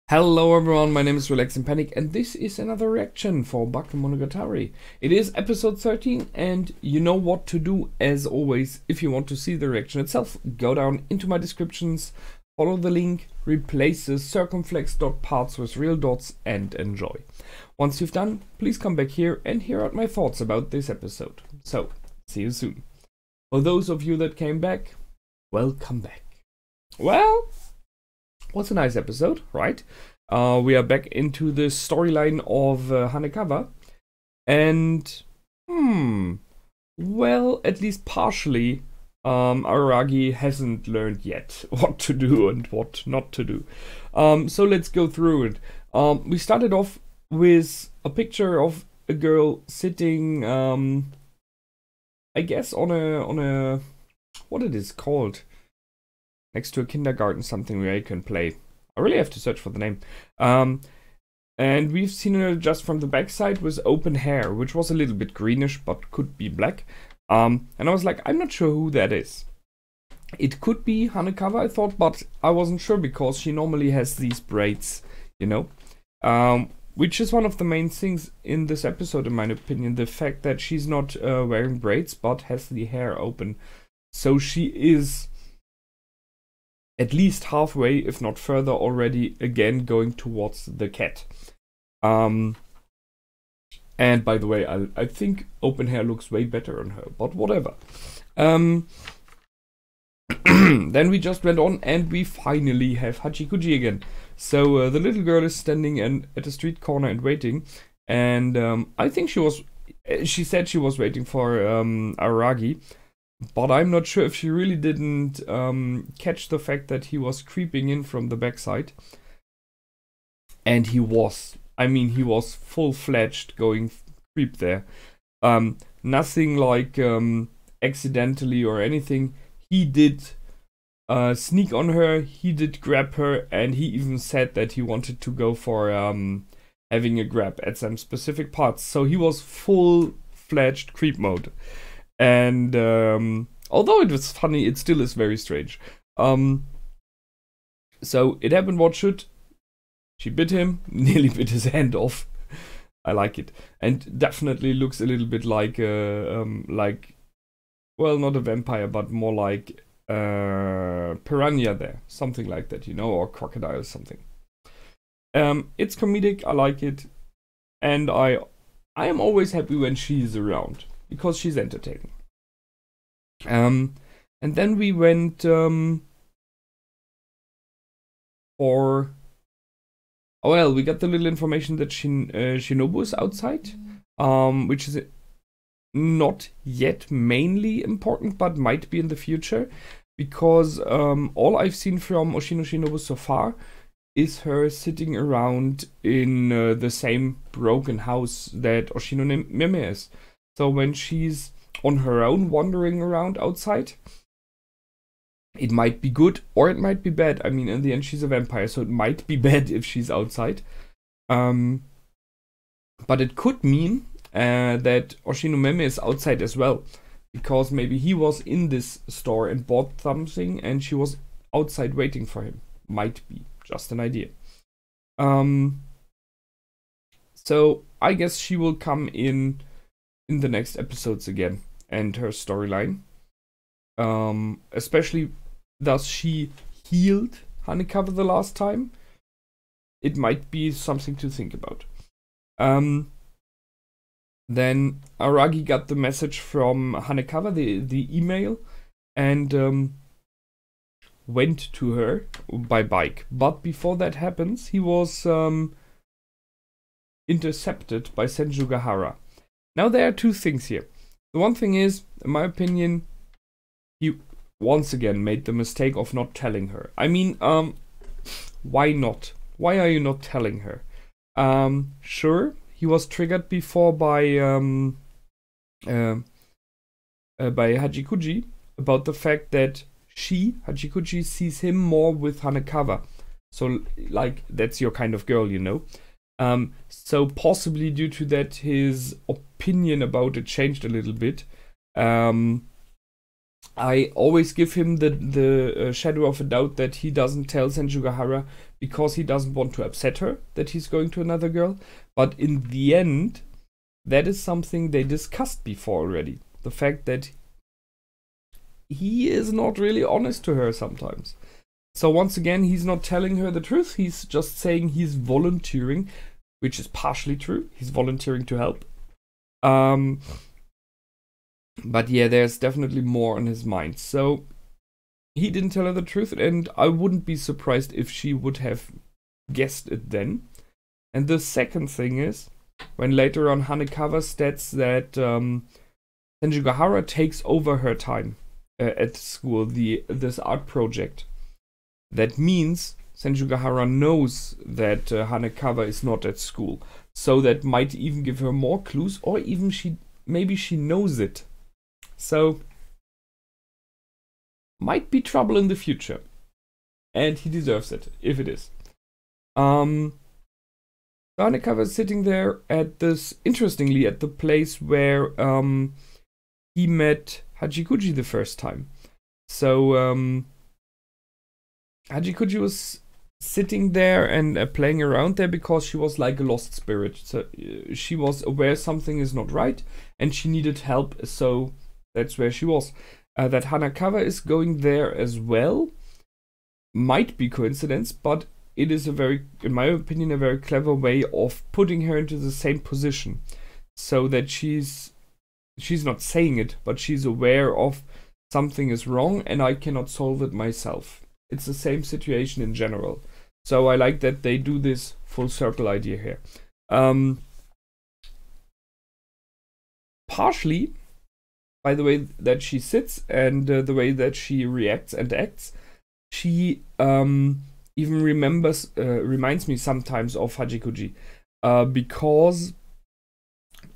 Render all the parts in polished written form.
Hello everyone, my name is Relax and Panic, and this is another reaction for Bakemonogatari. It is episode 13, and you know what to do as always. If you want to see the reaction itself, go down into my descriptions, follow the link, replace the circumflex dot parts with real dots, and enjoy. Once you've done, please come back here and hear out my thoughts about this episode. So, see you soon. For those of you that came back, welcome back. Well, what's a nice episode, right? We are back into the storyline of Hanekawa, and well, at least partially, Araragi hasn't learned yet what to do and what not to do. So let's go through it. We started off with a picture of a girl sitting, I guess on a what it is called. Next to a kindergarten, something where you can play. I really have to search for the name. And we've seen her just from the backside with open hair, which was a little bit greenish, but could be black. And I was like, I'm not sure who that is. It could be Hanekawa, I thought, but I wasn't sure because she normally has these braids, you know. Which is one of the main things in this episode, in my opinion. The fact that she's not wearing braids, but has the hair open. So she is at least halfway, if not further already, again going towards the cat. And by the way, I think open hair looks way better on her, but whatever. Then we just went on and we finally have Hachikuji again. So the little girl is standing at a street corner and waiting, and I think she said she was waiting for Araragi. But I'm not sure if she really didn't catch the fact that he was creeping in from the backside. And he was. I mean, he was full-fledged going creep there. Nothing like accidentally or anything. He did sneak on her, he did grab her, and he even said that he wanted to go for having a grab at some specific parts. So he was full-fledged creep mode. And although it was funny, it still is very strange. So it happened what should. She bit him, nearly bit his hand off. I like it. And definitely looks a little bit like, well, not a vampire, but more like piranha there. Something like that, you know, or crocodile or something. It's comedic, I like it. And I am always happy when she's around, because she's entertaining. And then we went for... Oh well, we got the little information that Shinobu is outside, which is not yet mainly important, but might be in the future, because all I've seen from Oshino Shinobu so far is her sitting around in the same broken house that Oshino Meme is. So when she's on her own wandering around outside, it might be good or it might be bad. I mean, in the end, she's a vampire, so it might be bad if she's outside. But it could mean that Oshino Meme is outside as well, because maybe he was in this store and bought something and she was outside waiting for him. Might be. Just an idea. So I guess she will come in the next episodes again, and her storyline. Especially, thus she healed Hanekawa the last time. It might be something to think about. Then Aragi got the message from Hanekawa, the email, and went to her by bike. But before that happens, he was intercepted by Senjogahara. Now there are two things here. The one thing is, in my opinion, he once again made the mistake of not telling her. I mean, why not? Why are you not telling her? Sure, he was triggered before by Hachikuji about the fact that Hachikuji, sees him more with Hanekawa. So, like, that's your kind of girl, you know. So possibly due to that, his opinion about it changed a little bit. I always give him the shadow of a doubt that he doesn't tell Senjogahara because he doesn't want to upset her that he's going to another girl. But in the end, that is something they discussed before already. The fact that he is not really honest to her sometimes. So once again, he's not telling her the truth. He's just saying he's volunteering, which is partially true. He's volunteering to help. But yeah, there's definitely more on his mind. So he didn't tell her the truth, and I wouldn't be surprised if she would have guessed it then. And the second thing is, when later on Hanekawa states that Senjogahara takes over her time at school, this art project. That means Senjogahara knows that Hanekawa is not at school. So that might even give her more clues, or even maybe she knows it. So might be trouble in the future. And he deserves it, if it is. Hanekawa is sitting there interestingly, at the place where he met Hachikuji the first time. So Hachikuji was sitting there and playing around there because she was like a lost spirit. So she was aware something is not right and she needed help, so that's where she was. That Hanekawa is going there as well might be coincidence, but it is in my opinion, a very clever way of putting her into the same position, so that she's not saying it, but she's aware of something is wrong and I cannot solve it myself. It's the same situation in general. So I like that they do this full circle idea here. Partially by the way that she sits and the way that she reacts and acts, she even reminds me sometimes of Hachikuji, because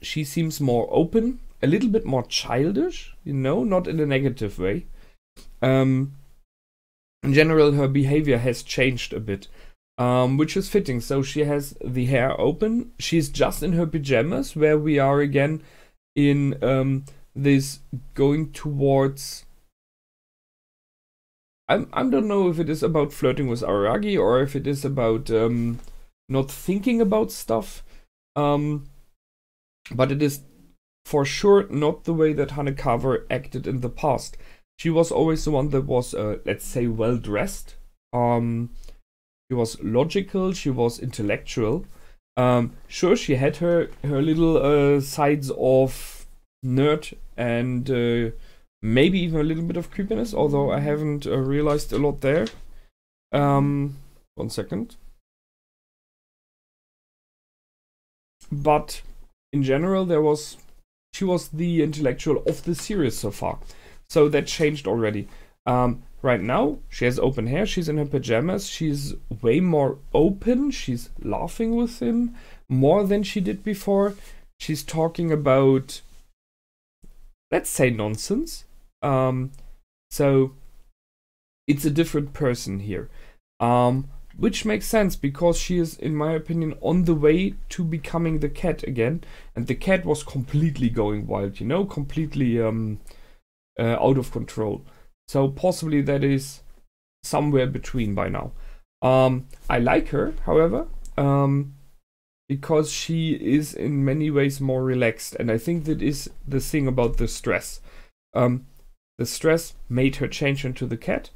she seems more open, a little bit more childish, not in a negative way. In general, her behavior has changed a bit, which is fitting. So she has the hair open. She's just in her pajamas, where we are again in this going towards... I don't know if it is about flirting with Araragi or if it is about not thinking about stuff. But it is for sure not the way that Hanekawa acted in the past. She was always the one that was, let's say, well-dressed. She was logical, she was intellectual. Sure, she had her little sides of nerd and maybe even a little bit of creepiness, although I haven't realized a lot there. 1 second. But in general, she was the intellectual of the series so far. So that changed already. Right now, she has open hair, she's in her pajamas, she's way more open, she's laughing with him more than she did before. She's talking about, let's say, nonsense. So it's a different person here. Which makes sense because she is, in my opinion, on the way to becoming the cat again. And the cat was completely going wild, completely out of control. So possibly that is somewhere between by now. I like her, however, because she is in many ways more relaxed. And I think that is the thing about the stress. The stress made her change into the cat.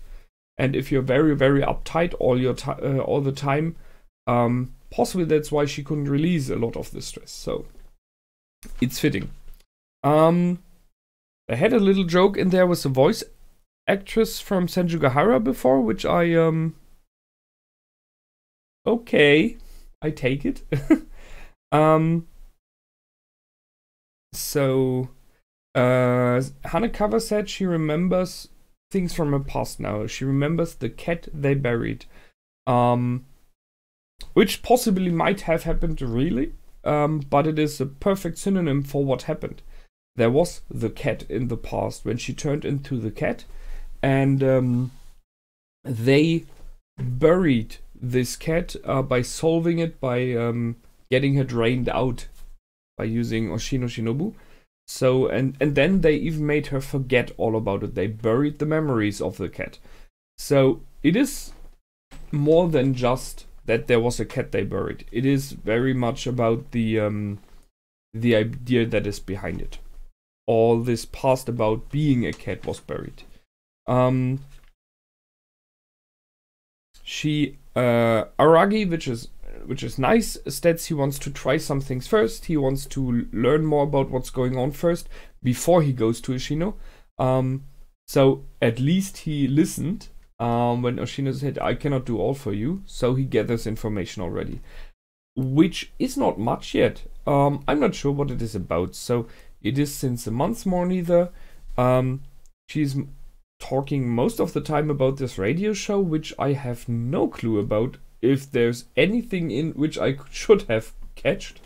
And if you're very, very uptight all the time, possibly that's why she couldn't release a lot of the stress. So it's fitting. I had a little joke in there with the voice actress from Senjogahara before, which I okay, I take it. So Hanekawa said she remembers things from her past now. She remembers the cat they buried, which possibly might have happened really, but it is a perfect synonym for what happened. There was the cat in the past when she turned into the cat, and they buried this cat by solving it, by getting her drained out by using Oshino Shinobu. So, and then they even made her forget all about it. They buried the memories of the cat. So it is more than just that there was a cat they buried. It is very much about the idea that is behind it. All this past about being a cat was buried. Aragi, which is nice, states he wants to try some things first. He wants to learn more about what's going on first before he goes to Oshino. So at least he listened when Oshino said, I cannot do all for you. So he gathers information already, which is not much yet. I'm not sure what it is about. So it is since a month more neither. She's talking most of the time about this radio show, which I have no clue about if there's anything in which I should have catched.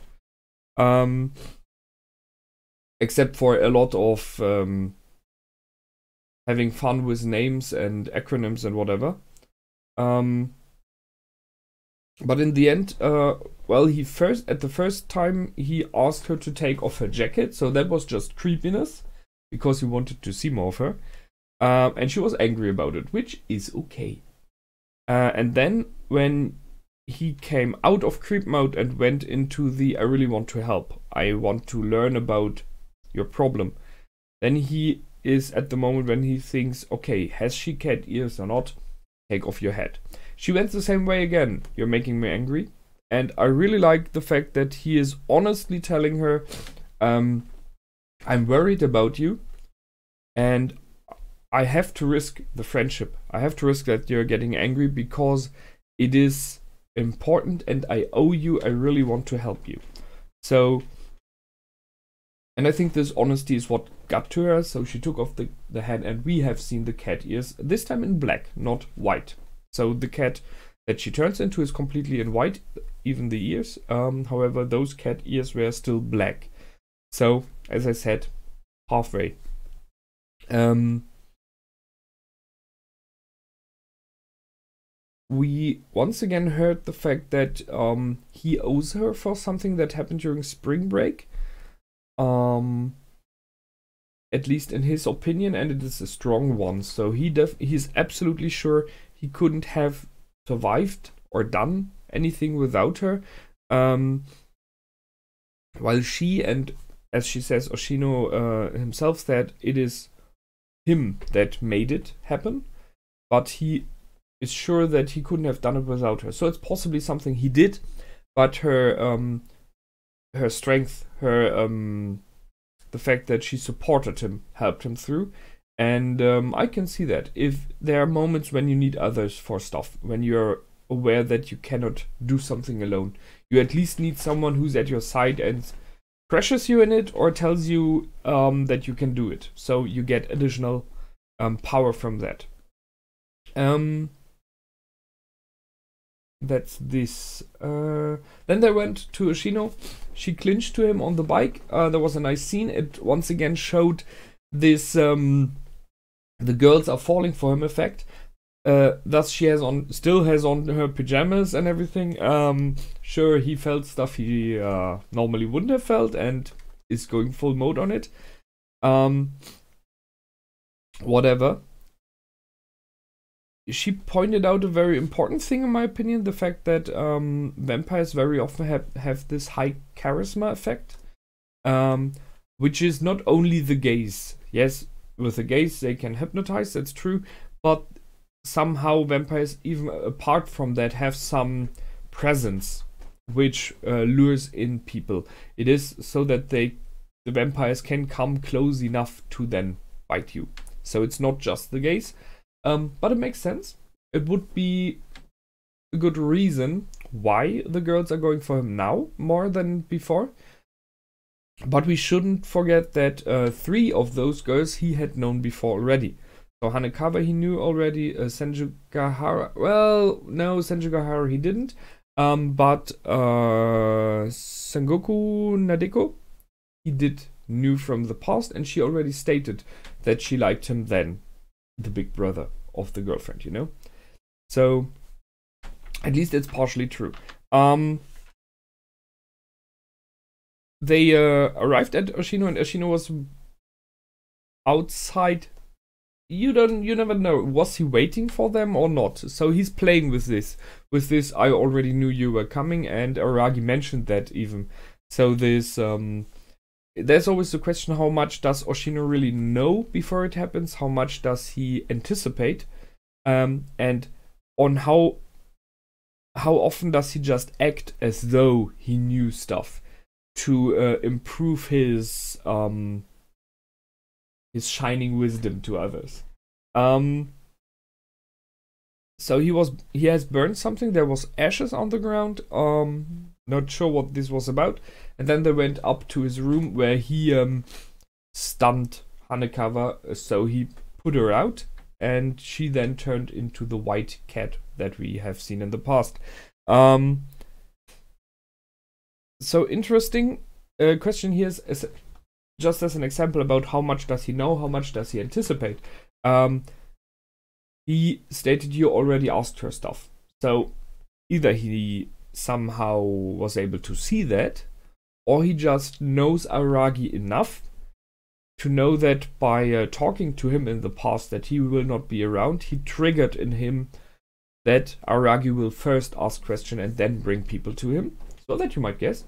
Except for a lot of having fun with names and acronyms and whatever. But in the end, well, at the first time he asked her to take off her jacket, so that was just creepiness, because he wanted to see more of her. And she was angry about it, which is okay. And then when he came out of creep mode and went into the I really want to help, I want to learn about your problem, then he is at the moment when he thinks, okay, has she cat ears or not? Take off your hat. She went the same way again. You're making me angry. And I really like the fact that he is honestly telling her, I'm worried about you, and I have to risk the friendship. I have to risk that you're getting angry because it is important and I owe you. I really want to help you. So, and I think this honesty is what got to her. So she took off the hat, and we have seen the cat ears, this time in black, not white. So the cat that she turns into is completely in white, even the ears. However, those cat ears were still black. So, as I said, halfway. We once again heard the fact that he owes her for something that happened during spring break. At least in his opinion, and it is a strong one. So he's absolutely sure he couldn't have survived or done anything without her. While she, and as she says, Oshino himself said, it is him that made it happen, but he is sure that he couldn't have done it without her. So it's possibly something he did, but her strength, the fact that she supported him, helped him through. And I can see that. If there are moments when you need others for stuff, when you're aware that you cannot do something alone, you at least need someone who's at your side and pressures you in it or tells you that you can do it. So you get additional power from that. That's this. Then they went to Oshino. She clinched to him on the bike. There was a nice scene. It once again showed this the girls are falling for him effect. Thus she still has on her pajamas and everything. Sure, he felt stuff he normally wouldn't have felt and is going full mode on it. Whatever. She pointed out a very important thing, in my opinion, the fact that vampires very often have this high charisma effect, which is not only the gaze. Yes, with the gaze they can hypnotize, that's true, but somehow vampires, even apart from that, have some presence which lures in people. It is so that the vampires can come close enough to then bite you. So it's not just the gaze. But it makes sense. It would be a good reason why the girls are going for him now more than before. But we shouldn't forget that 3 of those girls he had known before already. So Hanekawa he knew already, Senjogahara, well, no, Senjogahara he didn't. But Sengoku Nadeko he knew from the past, and she already stated that she liked him then. The big brother of the girlfriend, you know? So, at least it's partially true. They arrived at Oshino, and Oshino was outside you never know, was he waiting for them or not? So he's playing with this. I already knew you were coming, and Aragi mentioned that even. So there's always the question, how much does Oshino really know before it happens? How much does he anticipate? And on how often does he just act as though he knew stuff to improve his shining wisdom to others. So he has burned something. There was ashes on the ground. Not sure what this was about. And then they went up to his room where he stunned Hanekawa. So he put her out, and she then turned into the white cat that we have seen in the past. So interesting question here is just as an example about how much does he know, how much does he anticipate. He stated you already asked her stuff. So either he somehow was able to see that, or he just knows Aragi enough to know that by talking to him in the past that he will not be around, he triggered in him that Aragi will first ask question and then bring people to him. So that you might guess.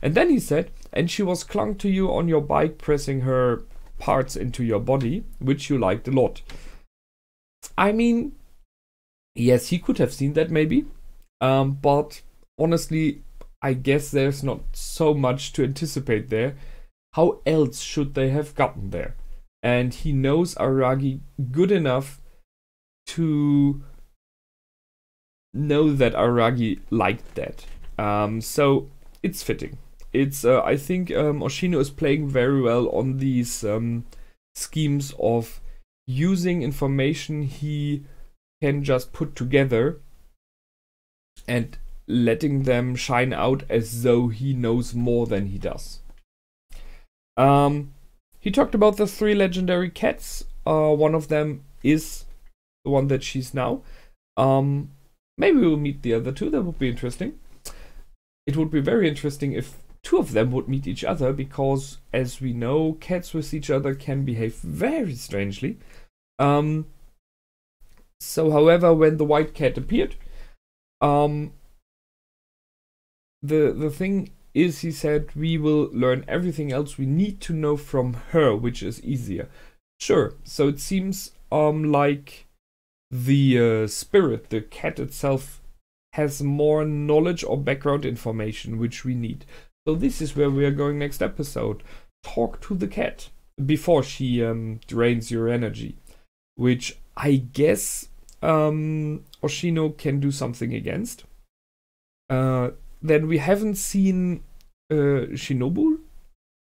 And then he said, and she was clung to you on your bike, pressing her parts into your body, which you liked a lot. I mean, yes, he could have seen that maybe. But honestly, I guess there's not so much to anticipate there. How else should they have gotten there? And he knows Aragi good enough to know that Aragi liked that. So it's fitting. It's I think Oshino is playing very well on these schemes of using information he can just put together and letting them shine out as though he knows more than he does. He talked about the 3 legendary cats. One of them is the one that she's now. Maybe we'll meet the other 2. That would be interesting. It would be very interesting if 2 of them would meet each other, because as we know, cats with each other can behave very strangely. So however, when the white cat appeared, the thing is, he said, we will learn everything else we need to know from her, which is easier. Sure, so it seems like the spirit, the cat itself, has more knowledge or background information which we need. So this is where we are going next episode. Talk to the cat before she drains your energy, which I guess Oshino can do something against. Then we haven't seen Shinobu.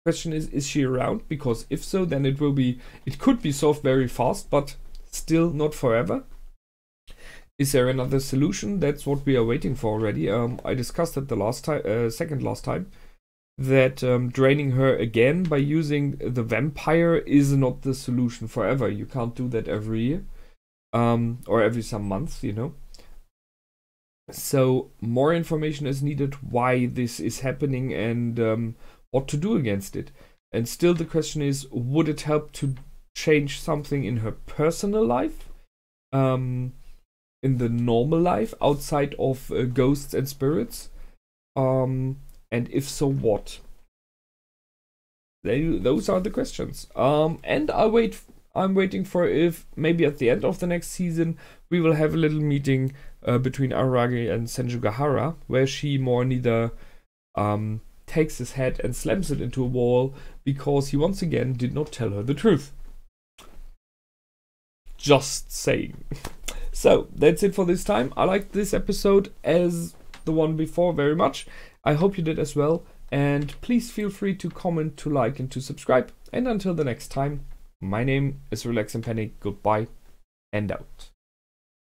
Question is she around? Because if so, then it could be solved very fast, but still not forever. Is there another solution? That's what we are waiting for already. I discussed it the last time, second last time, that draining her again by using the vampire is not the solution forever. You can't do that every year, or every some months, you know. So more information is needed why this is happening and what to do against it. And still the question is, would it help to change something in her personal life? In the normal life outside of ghosts and spirits, and if so, what? Those are the questions. And I'm waiting for if maybe at the end of the next season we will have a little meeting between Aragi and Senjogahara, where she more neither takes his head and slams it into a wall because he once again did not tell her the truth. Just saying. So that's it for this time. I liked this episode as the one before very much. I hope you did as well. And please feel free to comment, to like, and to subscribe. And until the next time, my name is Relax and Panic. Goodbye and out.